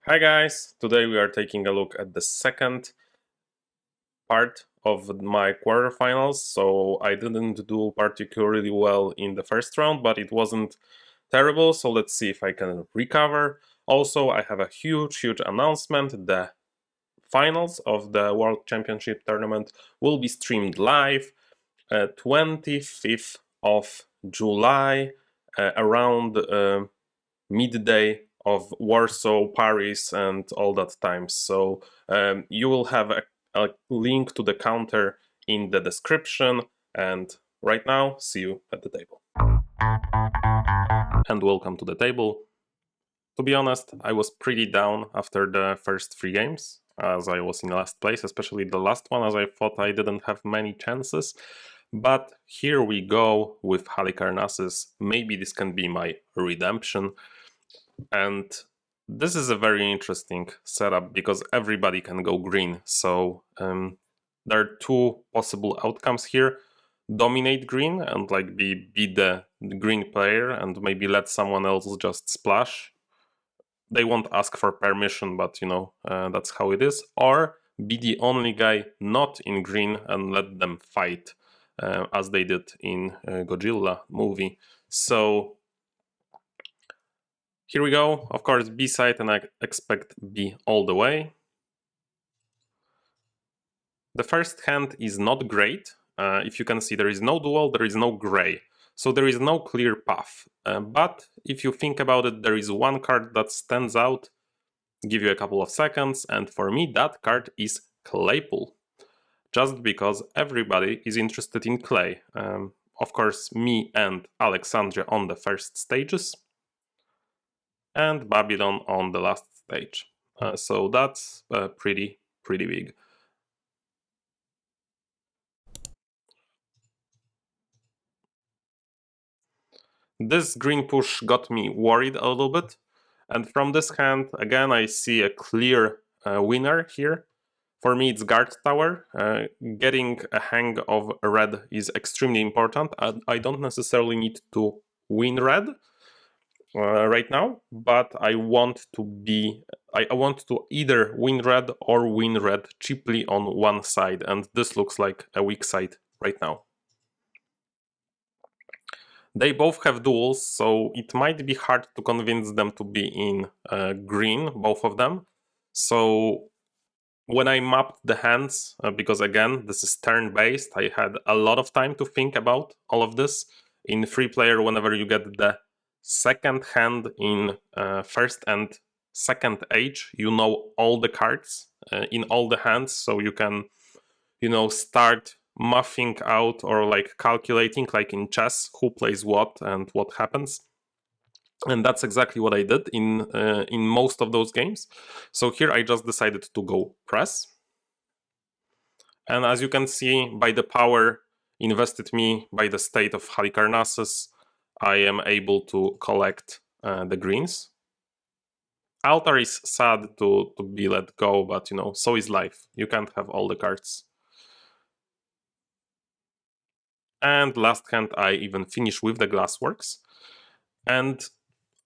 Hi guys, today we are taking a look at the second part of my quarterfinals. So I didn't do particularly well in the first round, but it wasn't terrible, so let's see if I can recover. Also, I have a huge announcement. The finals of the World Championship tournament will be streamed live 25th of July around midday of Warsaw, Paris, and all that time. So you will have a link to the counter in the description. And right now, see you at the table. And welcome to the table. To be honest, I was pretty down after the first 3 games, as I was in last place, especially the last one, as I thought I didn't have many chances. But here we go with Halicarnassus. Maybe this can be my redemption. And this is a very interesting setup because everybody can go green. So there are 2 possible outcomes here. Dominate green and like be the green player and maybe let someone else just splash. They won't ask for permission, but you know, that's how it is. Or be the only guy not in green and let them fight, as they did in Godzilla movie. So here we go. Of course, B side, and I expect B all the way. The first hand is not great. If you can see, there is no dual, there is no gray. So there is no clear path. But if you think about it, there is one card that stands out. Give you a couple of seconds, and for me, that card is Claypool. Just because everybody is interested in clay. Of course, me and Alexandria on the first stages, and Babylon on the last stage. So that's pretty big. This green push got me worried a little bit, and from this hand, again, I see a clear winner here. For me, it's guard tower. Getting a hang of red is extremely important. I don't necessarily need to win red right now, but I want to be. I want to either win red or win red cheaply on one side, and this looks like a weak side right now. They both have duels, so it might be hard to convince them to be in green, both of them. So when I mapped the hands, because again, this is turn-based, I had a lot of time to think about all of this. In 3-player, whenever you get the second hand in first and second age, you know all the cards in all the hands, so you can, you know, start mathing out or like calculating, like in chess, who plays what and what happens. And that's exactly what I did in most of those games. So here I just decided to go press. And as you can see, by the power invested me by the state of Halicarnassus, I am able to collect the greens. Altar is sad to be let go, but you know, so is life. You can't have all the cards. And last hand, I even finish with the Glassworks. And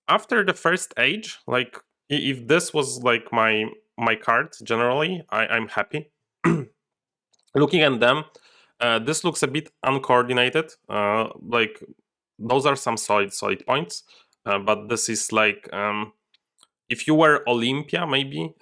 after the first age, like if this was like my card generally, I'm happy. Looking at them, this looks a bit uncoordinated. Like those are some solid points, but this is like if you were Olympia, maybe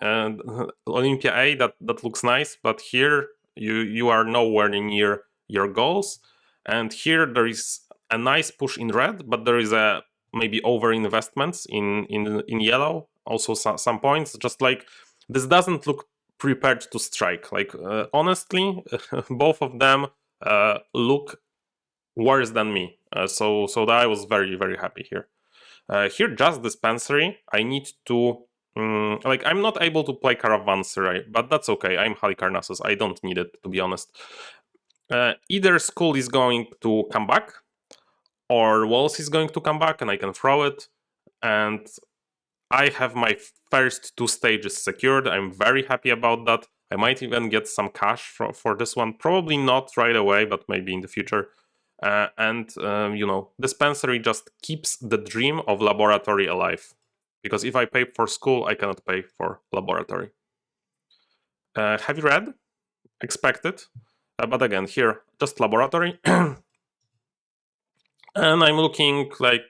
Olympia A, that looks nice, but here you are nowhere near your goals. And here there is a nice push in red, but there is a maybe over investments in yellow. Also some points. Just like this doesn't look prepared to strike. Like honestly, both of them look worse than me. So I was very happy here. Here, just dispensary. I need to like I'm not able to play Caravanserai, but that's okay. I'm Halicarnassus. I don't need it, to be honest. Either School is going to come back, or Walls is going to come back, and I can throw it. And I have my first 2 stages secured. I'm very happy about that. I might even get some cash for this one. Probably not right away, but maybe in the future. You know, dispensary just keeps the dream of laboratory alive. because if I pay for school, I cannot pay for laboratory. Have you read? Expected. But again, here, just laboratory. And I'm looking like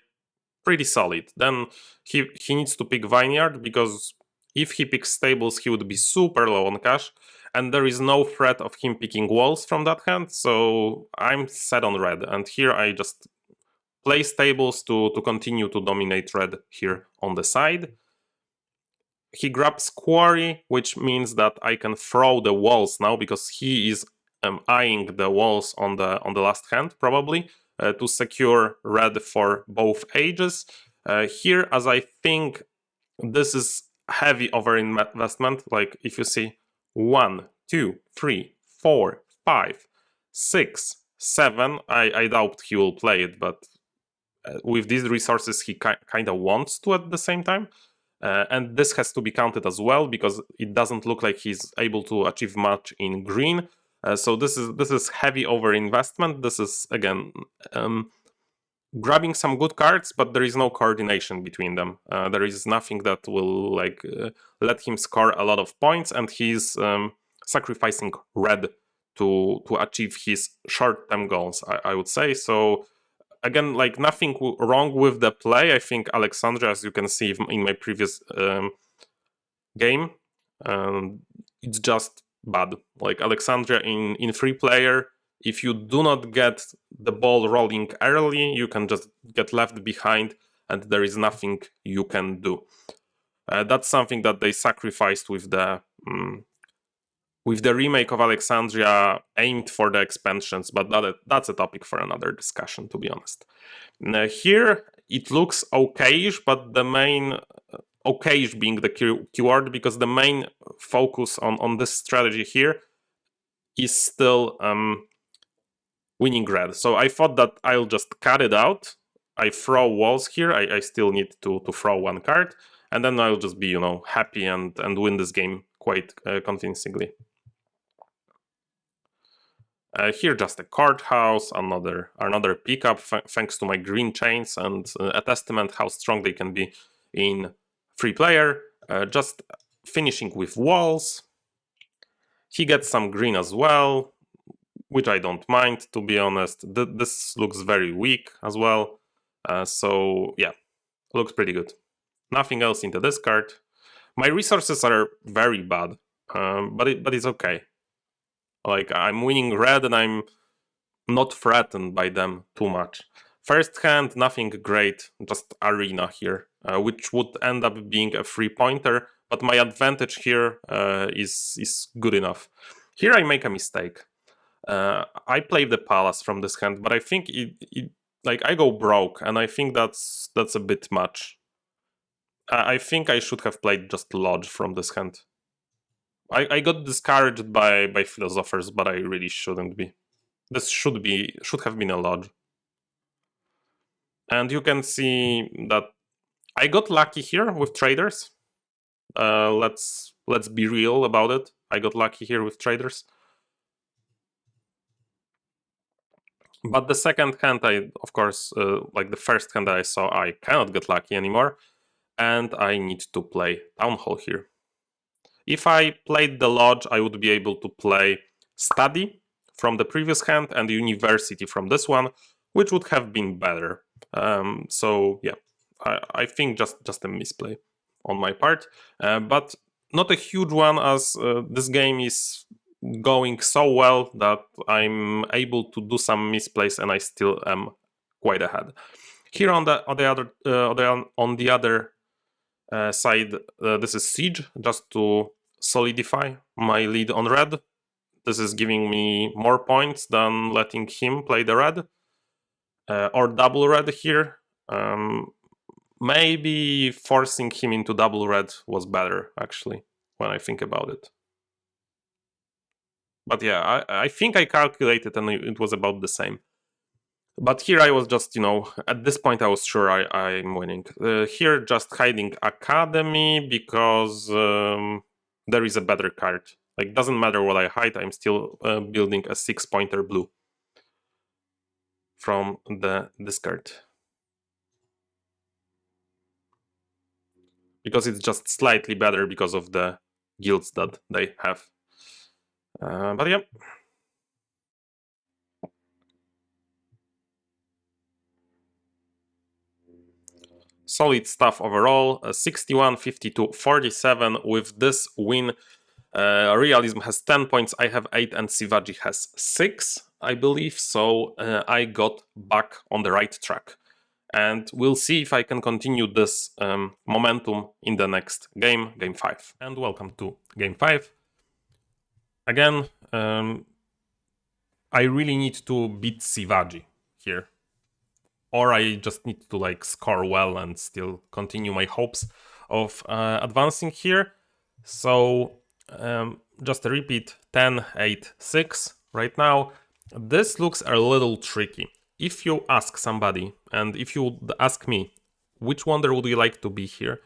pretty solid. Then he needs to pick vineyard, because if he picks stables, he would be super low on cash. And there is no threat of him picking walls from that hand, so I'm set on red. And here I just play stables to continue to dominate red here on the side. He grabs quarry, which means that I can throw the walls now, because he is eyeing the walls on the last hand, probably, to secure red for both ages. Here, as I think this is heavy overinvestment, like if you see 1, 2, 3, 4, 5, 6, 7, I doubt he will play it, but with these resources he kind of wants to at the same time. And this has to be counted as well, because it doesn't look like he's able to achieve much in green. So this is heavy overinvestment. This is, again, grabbing some good cards, but there is no coordination between them. There is nothing that will let him score a lot of points, and he's sacrificing red to achieve his short-term goals, I would say. So again, like, nothing wrong with the play. I think Alexandria, as you can see in my previous game, it's just bad. Like, Alexandria in free player, if you do not get the ball rolling early, you can just get left behind, and there is nothing you can do. That's something that they sacrificed with the remake of Alexandria, aimed for the expansions, but that's a topic for another discussion, to be honest. Here it looks okayish, but the main okayish being the keyword, because the main focus on this strategy here is still winning red. So I thought that I'll just cut it out. I throw walls here. I still need to throw one card, and then I'll just be happy and win this game quite convincingly. Here, just a courthouse, another pickup thanks to my green chains, and a testament how strong they can be in free player. Just finishing with walls. He gets some green as well, which I don't mind, to be honest. This looks very weak as well. So yeah, looks pretty good. Nothing else into this card. My resources are very bad, but it's okay. Like, I'm winning red and I'm not threatened by them too much. First hand, nothing great, just arena here, which would end up being a 3-pointer, but my advantage here is good enough. Here I make a mistake. I play the palace from this hand, but I think like, I go broke, and I think that's a bit much. I think I should have played just lodge from this hand. I got discouraged by philosophers, but I really shouldn't be. This should have been a lodge. And you can see that I got lucky here with traders. Let's be real about it. I got lucky here with traders. But the second hand, of course, like the first hand that I saw, I cannot get lucky anymore, and I need to play Town Hall here. If I played the Lodge, I would be able to play Study from the previous hand and University from this one, which would have been better. So yeah, I think just a misplay on my part, but not a huge one, as this game is going so well that I'm able to do some misplays and I still am quite ahead. Here on the other side, this is Siege, just to solidify my lead on red. This is giving me more points than letting him play the red, or double red here. Maybe forcing him into double red was better, actually, when I think about it. But yeah, I think I calculated and it was about the same. But here I was just, at this point I was sure I'm winning. Here, just hiding Academy, because there is a better card. Like, doesn't matter what I hide, I'm still building a 6-pointer blue from this card. because it's just slightly better because of the guilds that they have. But yeah. Solid stuff overall. 61, 52, 47. With this win, Realism has 10 points, I have 8, and Sivaji has 6, I believe. So I got back on the right track. And we'll see if I can continue this momentum in the next game, Game 5. And welcome to Game 5. Again, I really need to beat Sivaji here. Or I just need to like score well and still continue my hopes of advancing here. So just a repeat, 10, 8, 6 right now. This looks a little tricky. If you ask somebody, and if you would ask me, which wonder would you like to be here?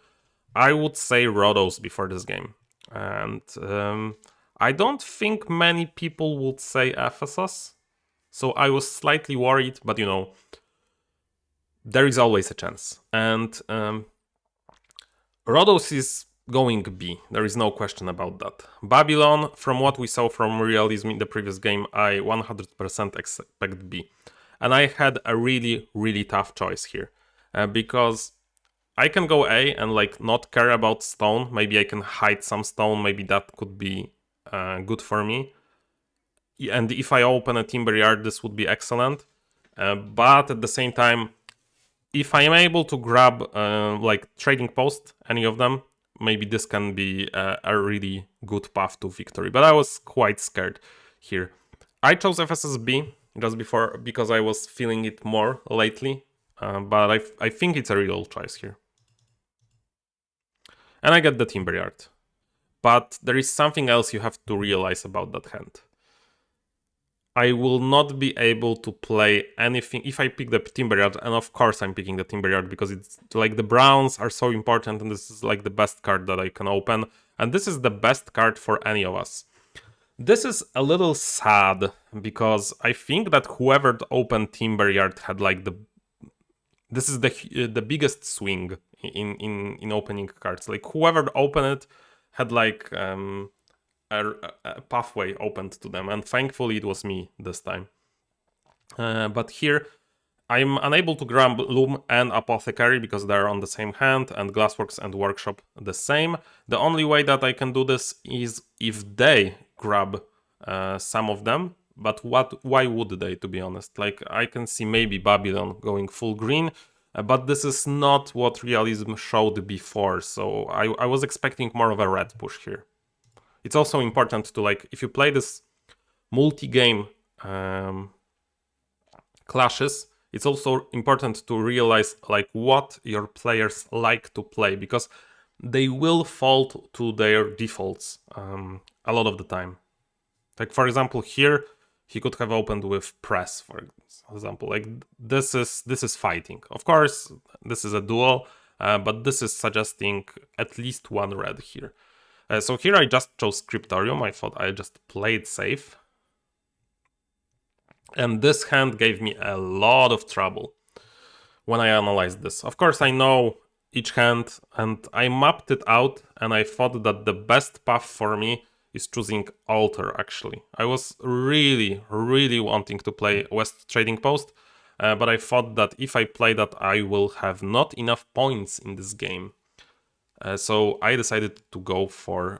I would say Rhodos before this game. And I don't think many people would say Ephesos. So I was slightly worried, but you know, there is always a chance. And Rhodos is going B. There is no question about that. Babylon, from what we saw from Realism in the previous game, I 100% expect B. And I had a really, really tough choice here. Because I can go A and like not care about stone. Maybe I can hide some stone. Maybe that could be good for me. And if I open a timber yard, this would be excellent. But at the same time, if I am able to grab like trading post, any of them, maybe this can be a really good path to victory. But I was quite scared here. I chose Ephesos B just before because I was feeling it more lately. But I think it's a real choice here. And I get the timber yard. But there is something else you have to realize about that hand. I will not be able to play anything if I pick the timber yard, and of course I'm picking the timber yard because it's like the browns are so important and this is like the best card that I can open, and this is the best card for any of us. This is a little sad because I think that whoever opened timber yard had like this is the biggest swing in opening cards. Like whoever opened it had like a pathway opened to them, and thankfully it was me this time. But here I'm unable to grab Loom and Apothecary because they're on the same hand, and Glassworks and Workshop the same. The only way that I can do this is if they grab some of them, but why would they, to be honest? Like, I can see maybe Babylon going full green, but this is not what Realism showed before, so I was expecting more of a red push here. It's also important to, like, if you play this multi-game clashes, it's also important to realize like what your players like to play, because they will fall to their defaults a lot of the time. Like, for example, here he could have opened with press, for example. Like, this is fighting. Of course, this is a duel, but this is suggesting at least one red here. So here I just chose Scriptorium. I thought I just played safe. And this hand gave me a lot of trouble when I analyzed this. Of course, I know each hand, and I mapped it out, and I thought that the best path for me is choosing Altar, actually. I was really, really wanting to play West Trading Post, but I thought that if I play that, I will have not enough points in this game. So I decided to go for...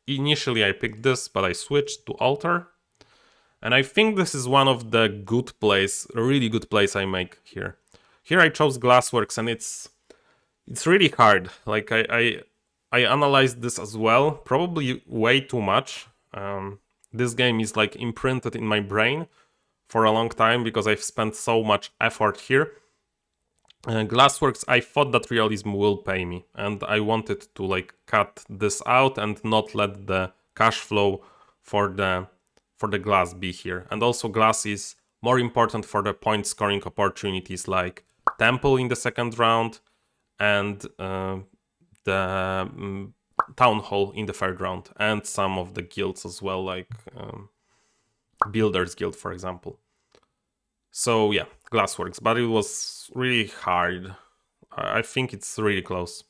initially I picked this, but I switched to Altar. And I think this is one of the good plays, really good plays I make here. Here I chose Glassworks, and it's really hard. Like, I analyzed this as well, probably way too much. This game is like imprinted in my brain for a long time because I've spent so much effort here. Glassworks, I thought that Realism will pay me, and I wanted to like cut this out and not let the cash flow for the glass be here. And also glass is more important for the point scoring opportunities like Temple in the second round and the Town Hall in the third round, and some of the guilds as well, like Builders Guild, for example. So yeah, Glassworks, but it was really hard. I think it's really close.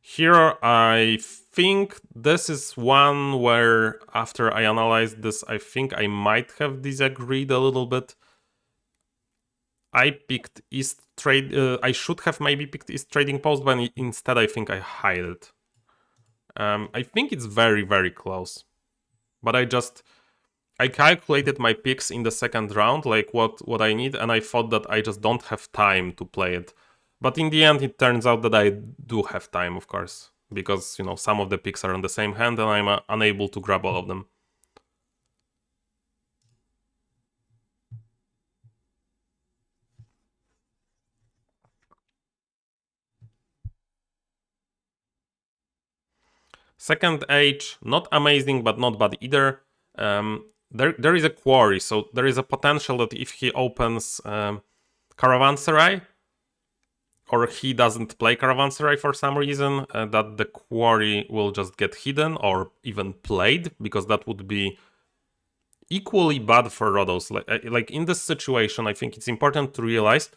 Here, I think this is one where, after I analyzed this, I think I might have disagreed a little bit. I picked East Trade. I should have maybe picked East Trading Post, but instead I think I hide it. I think it's very, very close. But I calculated my picks in the second round, like what I need, and I thought that I just don't have time to play it. But in the end, it turns out that I do have time, of course, because some of the picks are on the same hand, and I'm unable to grab all of them. Second age, not amazing, but not bad either. There is a quarry, so there is a potential that if he opens Caravanserai, or he doesn't play Caravanserai for some reason, that the quarry will just get hidden or even played, because that would be equally bad for Rhodos. Like in this situation, I think it's important to realize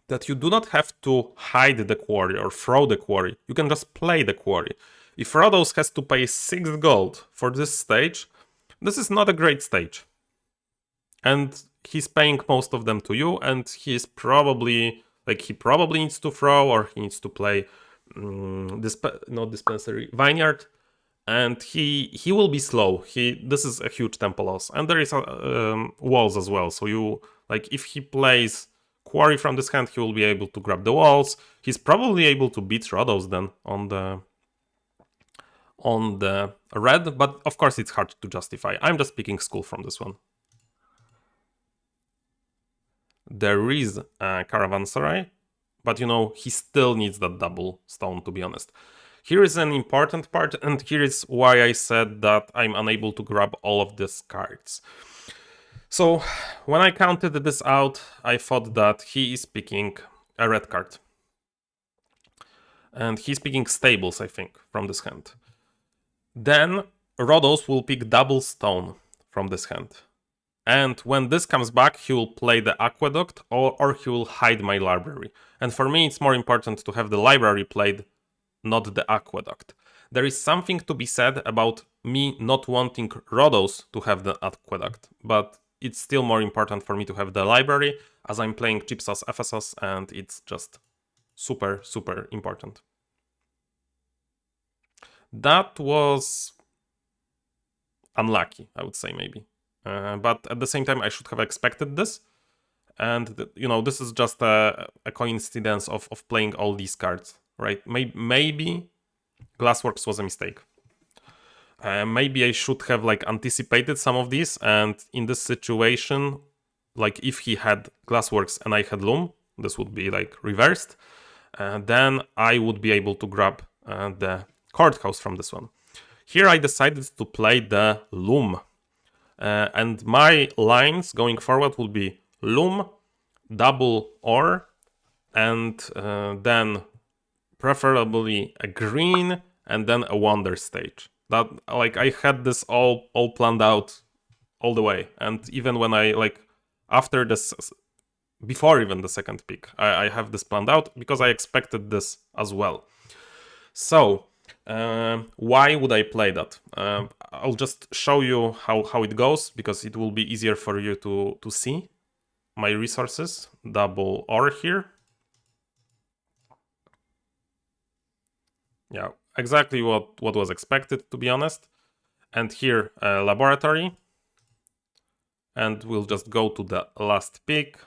that you do not have to hide the quarry or throw the quarry. You can just play the quarry. If Rhodos has to pay 6 gold for this stage, this is not a great stage. And he's paying most of them to you, and he's probably, he probably needs to throw, or he needs to play not dispensary, vineyard, and he will be slow. This is a huge tempo loss, and there is walls as well. So if he plays quarry from this hand, he will be able to grab the walls. He's probably able to beat Rhodos then on the red, but of course it's hard to justify. I'm just picking school from this one. There is a Caravanserai, but he still needs that double stone, to be honest. Here is an important part, and here is why I said that I'm unable to grab all of these cards. So, when I counted this out, I thought that he is picking a red card. And he's picking stables, I think, from this hand. Then, Rhodos will pick double stone from this hand. And when this comes back, he will play the aqueduct, or he will hide my library. And for me, it's more important to have the library played, not the aqueduct. There is something to be said about me not wanting Rhodos to have the aqueduct, but it's still more important for me to have the library, as I'm playing Chipsos Ephesos, and it's just super, super important. That was unlucky, I would say, maybe. But at the same time, I should have expected this. And, this is just a coincidence of playing all these cards, right? Maybe Glassworks was a mistake. Maybe I should have, anticipated some of these. And in this situation, if he had Glassworks and I had Loom, this would be, reversed. Then I would be able to grab the Courthouse from this one. Here I decided to play the Loom. And my lines going forward will be Loom, double ore, and then preferably a green, and then a wonder stage. That, I had this all planned out all the way. And even when after this, before even the second pick, I have this planned out because I expected this as well. So, why would I play that? I'll just show you how it goes, because it will be easier for you to see my resources. Double ore here. Yeah, exactly what was expected, to be honest. And here, laboratory. And we'll just go to the last pick.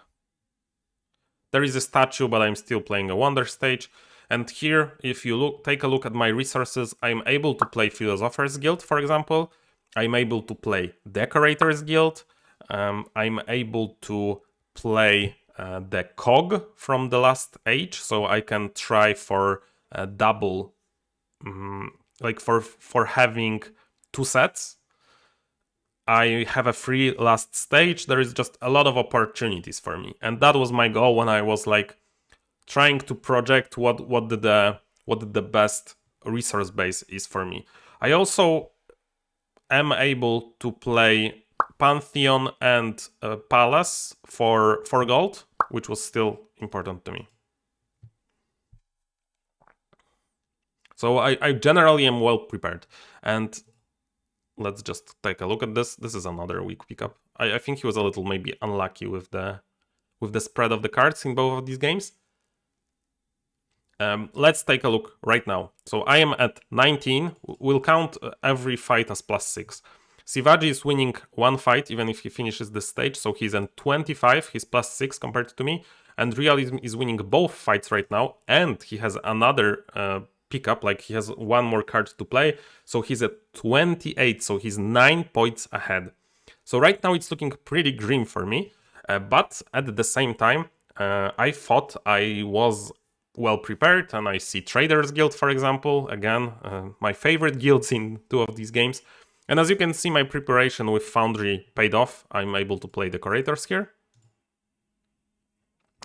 There is a statue, but I'm still playing a wonder stage. And here, if you take a look at my resources, I'm able to play Philosopher's Guild, for example. I'm able to play Decorator's Guild. I'm able to play the cog from the last age, so I can try for a double, for having 2 sets. I have a free last stage. There is just a lot of opportunities for me, and that was my goal when I was trying to project what the best resource base is for me. I also am able to play Pantheon and Palace for gold, which was still important to me. So I generally am well prepared. And let's just take a look at this. This is another weak pickup. I think he was a little maybe unlucky with the spread of the cards in both of these games. Let's take a look right now. So I am at 19. We'll count every fight as +6. Sivaji is winning one fight even if he finishes this stage, so he's at 25. He's +6 compared to me. And Realism is winning both fights right now, and he has another pickup, like he has one more card to play, so he's at 28, so he's 9 points ahead. So right now it's looking pretty grim for me, but at the same time, I thought I was well prepared, and I see Traders Guild, for example, again, my favorite guilds in two of these games. And as you can see, my preparation with Foundry paid off. I'm able to play decorators here.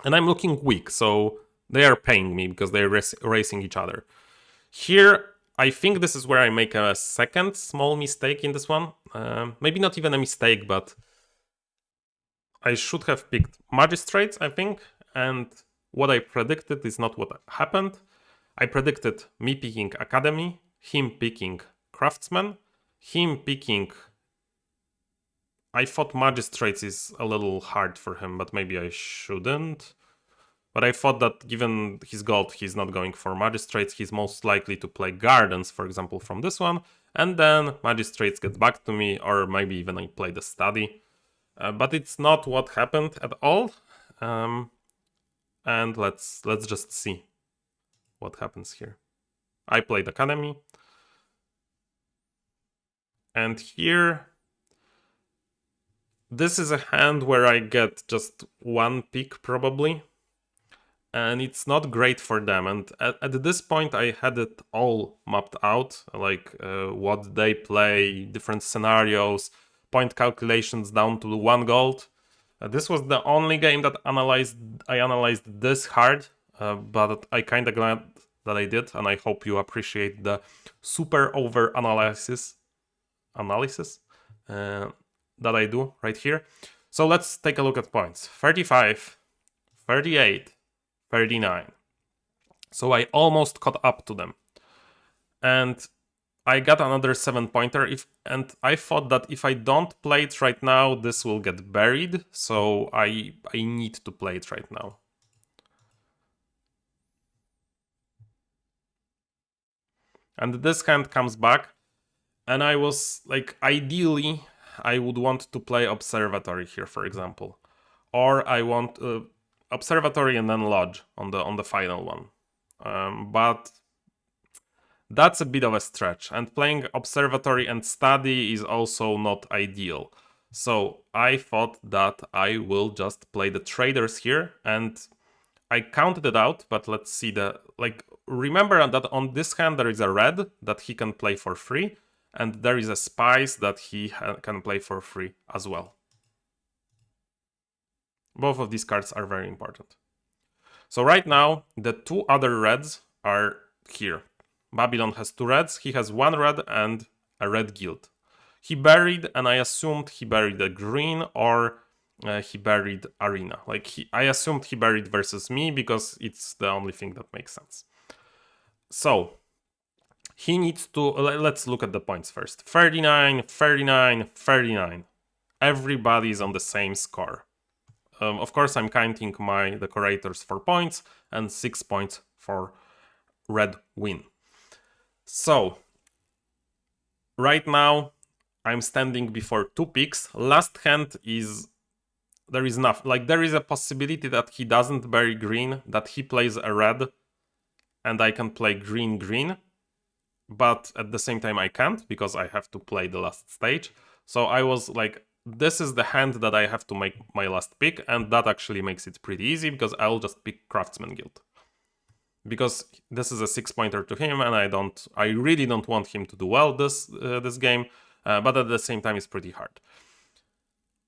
And I'm looking weak, so they are paying me because they're racing each other. Here, I think this is where I make a second small mistake in this one. Maybe not even a mistake, but I should have picked Magistrates, I think. And what I predicted is not what happened. I predicted me picking Academy, him picking Craftsman, him picking... I thought Magistrates is a little hard for him, but maybe I shouldn't. But I thought that given his gold, he's not going for Magistrates. He's most likely to play Gardens, for example, from this one. And then Magistrates get back to me, or maybe even I play the Study. But it's not what happened at all. And let's just see what happens here. I played Academy. And here... this is a hand where I get just one pick, probably. And it's not great for them. And at this point, I had it all mapped out, like what they play, different scenarios, point calculations down to 1 gold. This was the only game that I analyzed this hard, but I kind of glad that I did, and I hope you appreciate the super over analysis that I do right here. So let's take a look at points. 35, 38, 39. So I almost caught up to them. And I got another 7-pointer, and I thought that if I don't play it right now, this will get buried. So I need to play it right now. And this hand comes back, and I was like, ideally, I would want to play Observatory here, for example. Or I want Observatory and then Lodge on the final one. But that's a bit of a stretch, and playing Observatory and Study is also not ideal. So I thought that I will just play the Traders here, and I counted it out, but let's see remember that on this hand there is a red that he can play for free, and there is a spice that he can play for free as well. Both of these cards are very important. So right now, the two other reds are here. Babylon has 2 reds, he has 1 red and a red guild. He buried, and I assumed he buried a green, or he buried Arena. I assumed he buried versus me because it's the only thing that makes sense. So he needs to... let's look at the points first. 39, 39, 39. Everybody is on the same score. Of course, I'm counting my decorators for points, and 6 points for red win. So, right now, I'm standing before 2 picks. Last hand is... there is nothing. There is a possibility that he doesn't bury green, that he plays a red, and I can play green. But at the same time, I can't, because I have to play the last stage. So I was like, this is the hand that I have to make my last pick, and that actually makes it pretty easy, because I'll just pick Craftsman Guild. Because this is a 6-pointer to him, and I really don't want him to do well this game, but at the same time it's pretty hard.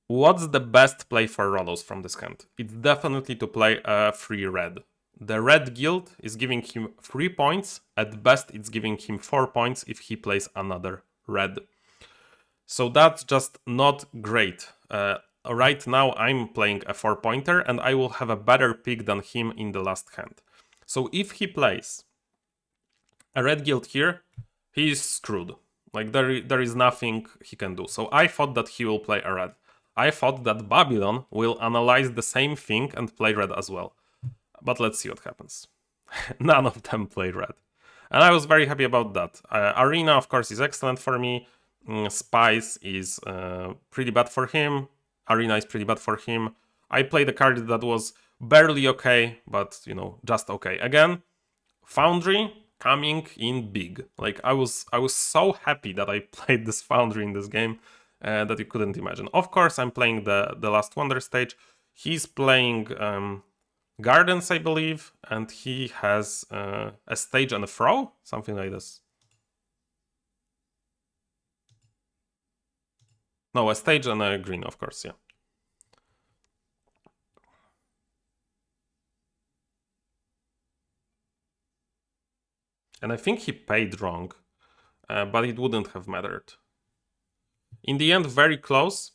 What's the best play for Rodos from this hand? It's definitely to play a free red. The red guild is giving him 3 points. At best, it's giving him 4 points if he plays another red. So that's just not great. Right now, I'm playing a 4-pointer, and I will have a better pick than him in the last hand. So if he plays a red guild here, he's screwed. Like there is nothing he can do. So I thought that he will play a red. I thought that Babylon will analyze the same thing and play red as well. But let's see what happens. None of them played red. And I was very happy about that. Arena, of course, is excellent for me. Spice is pretty bad for him. Arena is pretty bad for him. I played a card that was barely okay, but, you know, just okay. Again, Foundry coming in big. Like, I was so happy that I played this Foundry in this game that you couldn't imagine. Of course, I'm playing the Last Wonder stage. He's playing Gardens, I believe, and he has a stage and a throw, something like this. No, a stage and a green, of course, yeah. And I think he paid wrong, but it wouldn't have mattered. In the end, very close.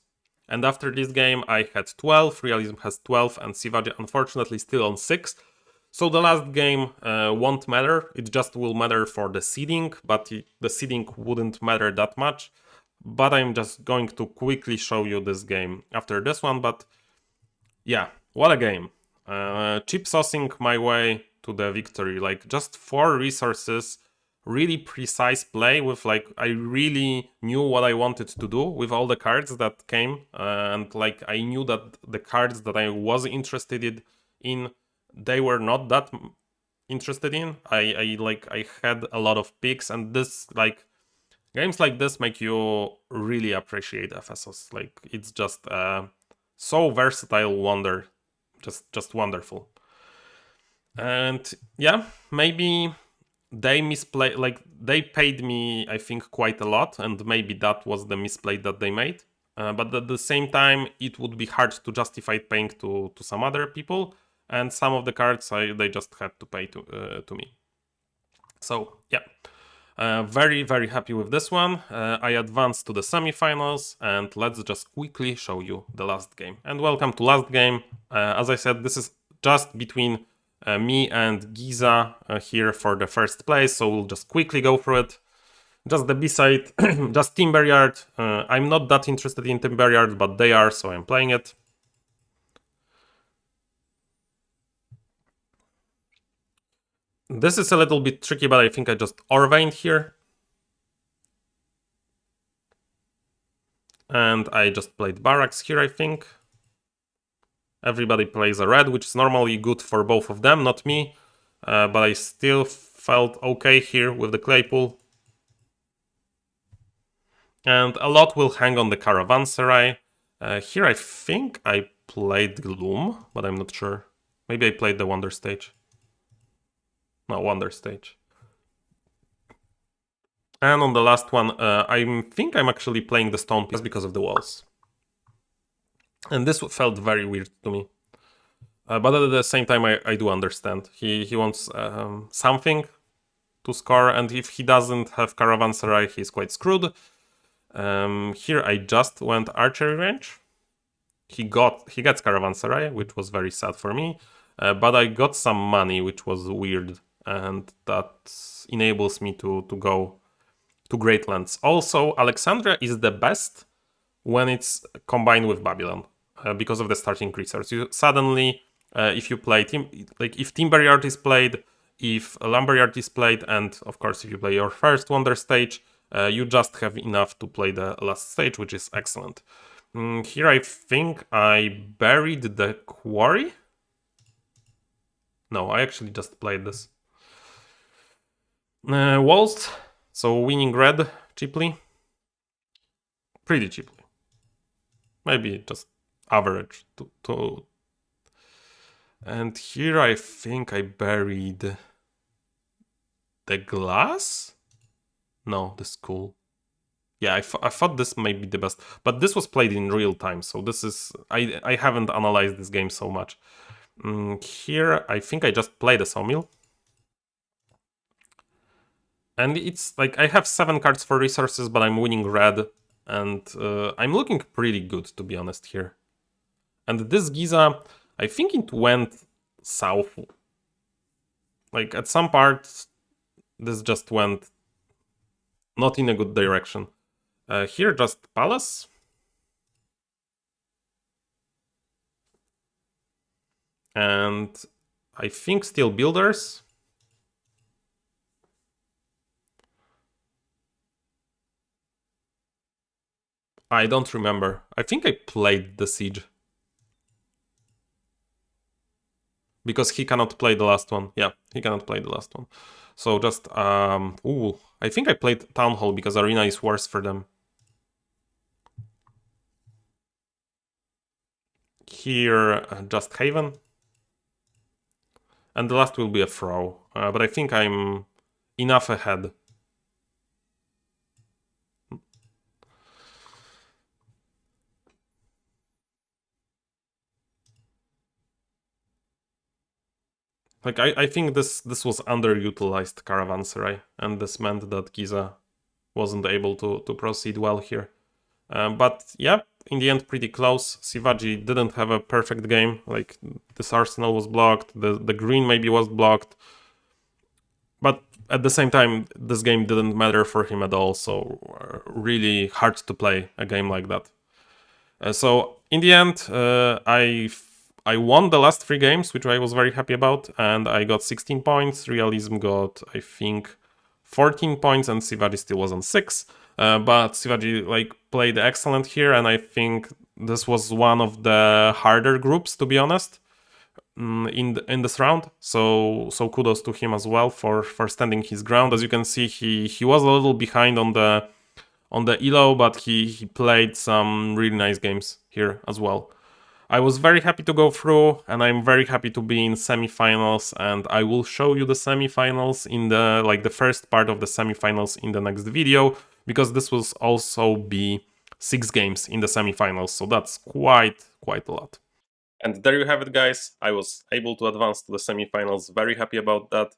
And after this game, I had 12, Realism has 12, and Sivaji unfortunately still on 6. So the last game won't matter, it just will matter for the seeding, but the seeding wouldn't matter that much. But I'm just going to quickly show you this game after this one, but yeah, what a game. Chip saucing my way to the victory, like just 4 resources, really precise play with like, I really knew what I wanted to do with all the cards that came, and like I knew that the cards that I was interested in, they were not that interested in. I had a lot of picks, and this like games like this make you really appreciate Ephesos. Like it's just so versatile wonder, just wonderful. And yeah, maybe they misplay, like they paid me I think quite a lot, and maybe that was the misplay that they made. But at the same time, it would be hard to justify paying to some other people, and some of the cards they just had to pay to me. So yeah, very very happy with this one. I advanced to the semifinals, and let's just quickly show you the last game. And welcome to last game. As I said, this is just between me and Giza here for the first place, so we'll just quickly go through it. Just the B-side, just Timberyard. I'm not that interested in Timberyard, but they are, so I'm playing it. This is a little bit tricky, but I think I just Orvained here. And I just played Barracks here, I think. Everybody plays a red, which is normally good for both of them, not me. But I still felt okay here with the Claypool. And a lot will hang on the Caravanserai. Here I think I played Gloom, but I'm not sure. Maybe I played the Wonder Stage. No, Wonder Stage. And on the last one, I think I'm actually playing the Stone piece because of the walls. And this felt very weird to me. But at the same time, I do understand. He wants something to score, and if he doesn't have Caravanserai, he's quite screwed. Here I just went archery range. He gets Caravanserai, which was very sad for me. But I got some money, which was weird, and that enables me to go to Great Lands. Also, Alexandria is the best when it's combined with Babylon, because of the starting resource. You suddenly, if you play if Timberyard is played, if Lumberyard is played, and of course if you play your first Wonder stage, you just have enough to play the last stage, which is excellent. Here I think I buried the Quarry. No, I actually just played this. Waltz, so winning red cheaply. Pretty cheaply. Maybe just average. And here I think I buried the glass? No, the school. Yeah, I thought this might be the best. But this was played in real time, so this is... I haven't analyzed this game so much. Here, I think I just played a sawmill. And it's like, I have 7 cards for resources, but I'm winning red. And I'm looking pretty good, to be honest, here. And this Giza, I think it went south. Like, at some parts, this just went not in a good direction. Here just palace. And I think still builders. I don't remember. I think I played the siege. Because he cannot play the last one. Yeah, he cannot play the last one. So just, ooh, I think I played Town Hall because Arena is worse for them. Here, just Haven. And the last will be a throw. But I think I'm enough ahead. Like, I think this was underutilized Caravanserai, and this meant that Giza wasn't able to proceed well here. But yeah, in the end, pretty close. Sivaji didn't have a perfect game. Like, this Arsenal was blocked, the green maybe was blocked. But at the same time, this game didn't matter for him at all, so really hard to play a game like that. So in the end, I won the last 3 games, which I was very happy about, and I got 16 points. Realism got, I think, 14 points, and Sivaji still was on 6. But Sivaji like played excellent here, and I think this was one of the harder groups, to be honest, in this round. So kudos to him as well for standing his ground. As you can see, he was a little behind on the elo, but he played some really nice games here as well. I was very happy to go through, and I'm very happy to be in semifinals, and I will show you the semifinals in the first part of the semifinals in the next video, because this will also be 6 games in the semifinals, so that's quite a lot. And there you have it, guys. I was able to advance to the semifinals, very happy about that.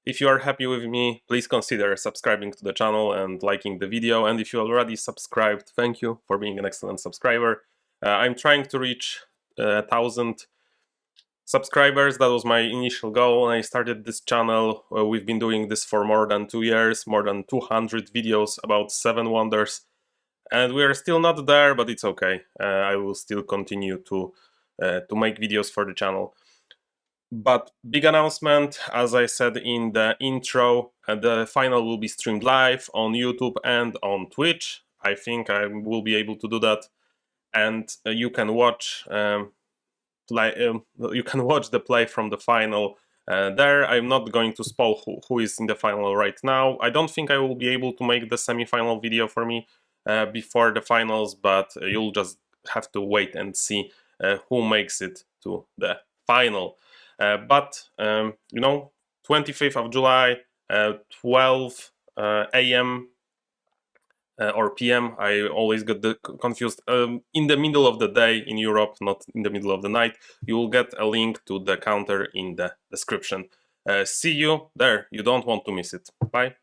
If you are happy with me, please consider subscribing to the channel and liking the video. And if you already subscribed, thank you for being an excellent subscriber. I'm trying to reach 1,000 subscribers. That was my initial goal when I started this channel. We've been doing this for more than 2 years, more than 200 videos about 7 wonders. And we are still not there, but it's okay. I will still continue to make videos for the channel. But big announcement, as I said in the intro, the final will be streamed live on YouTube and on Twitch. I think I will be able to do that, and you can watch you can watch the play from the final there. I'm not going to spoil who is in the final right now. I don't think I will be able to make the semi-final video for me before the finals, but you'll just have to wait and see who makes it to the final. But you know, 25th of July, 12 a.m. Or PM. I always get confused. In the middle of the day in Europe, not in the middle of the night. You will get a link to the counter in the description. See you there. You don't want to miss it. Bye.